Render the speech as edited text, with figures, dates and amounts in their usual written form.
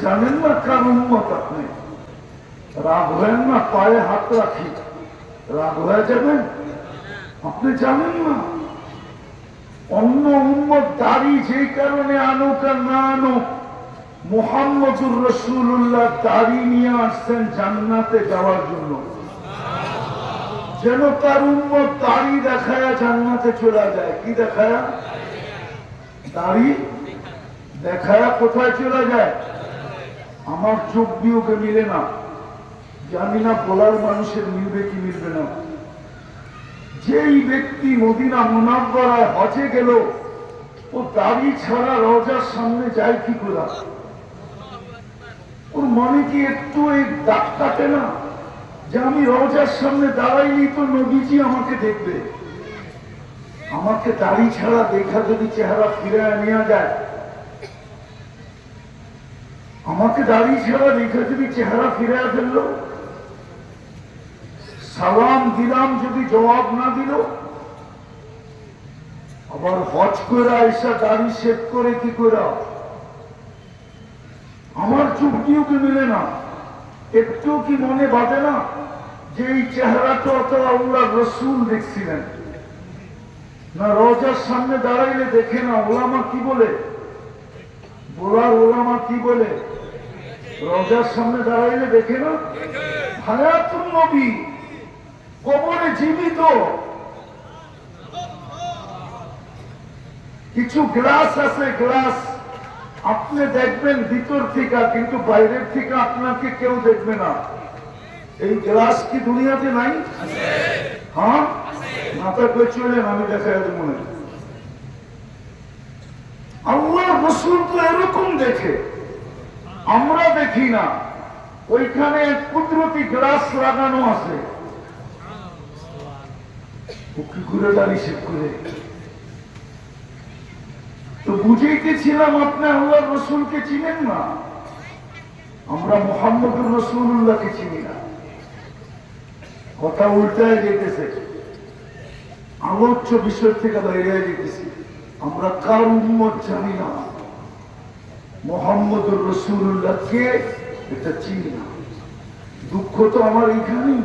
জানেন না কার উম্মত আপনি? রাগ হয়েন না, পায়ে হাত রাখি, রাগ হয়ে যাবেন? আপনি জানেন না অন্য উম্মত দাড়ি যেই কারণে আনুক আর না আনুক, মুহাম্মদুর রাসূলুল্লাহ দাড়ি নিয়ে আসছেন জান্নাতে যাওয়ার জন্য, যেন তার উম্মত দাড়ি দেখায় জান্নাতে চলে যায়। কি দেখায়? দাড়ি দেখায় কোথায় চলে যায়? আমার চোখ দিয়েও মিলে না, জানি না বলার মানুষের মিলবে কি মিলবে না। যেই ব্যক্তি মদিনা মুনাওয়ারায় হজে গেল, ও দাড়ি ছাড়া রওজার সামনে যায় কি করে? ওর মনে কি একটু এই দাগ কাটে না যে আমি রওজার সামনে দাঁড়াইনি তো নবীজি আমাকে দেখবে? আমাকে দাড়ি ছাড়া দেখা যদি চেহারা ফিরে নেওয়া যায়, আমাকে দাড়ি ছাড়া দেখা যদি চেহারা ফিরে ফেললো, সালাম দিলাম যদি জবাব না দিল, আবার হজ করে আইসা দাড়ি শেভ করে কি করে? আমার চুক্তিও কি মিলে না? একটু কি মনে বাঁধে না যে এই চেহারাটা তো আল্লাহ রসুল দেখছিলেন না? রওজার সামনে দাঁড়াইলে দেখে না ওলামা কি বলে? বলার ওলামা কি বলে? রওজার সামনে দাঁড়াইলে দেখে না হায়াতুন নবী, কবরে জীবিত। কিছু গ্লাস আছে, গ্লাস আপনি দেখবেন ভিতর থেকে, কিন্তু বাইরের থেকে আপনাকে কেউ দেখবে না। এই গ্লাস কি দুনিয়াতে নাই? হ্যাঁ, মাথা করে চলেন, আমি দেখা যাবে মনে। আল্লাহ রাসূল তো এরকম দেখে, আমরা দেখি না। ওইখানে কুদরতি গ্লাস লাগানো আছে, কি করে দাঁড়ি শেখ করে। তো বুঝেইতেছিলাম আপনি আল্লাহ রসুলকে চিনেন না, আমরা মুহাম্মদুর রাসূলুল্লাহকে চিনি না। কথা উল্টায় যেতেছে, আলোচ্য বিষয় থেকে বাইরে যেতেছি। আমরা কার উম্মত জানি না, মুহাম্মদুর রাসূলুল্লাহকে এটা চিনি না। দুঃখ তো আমার এইখানেই।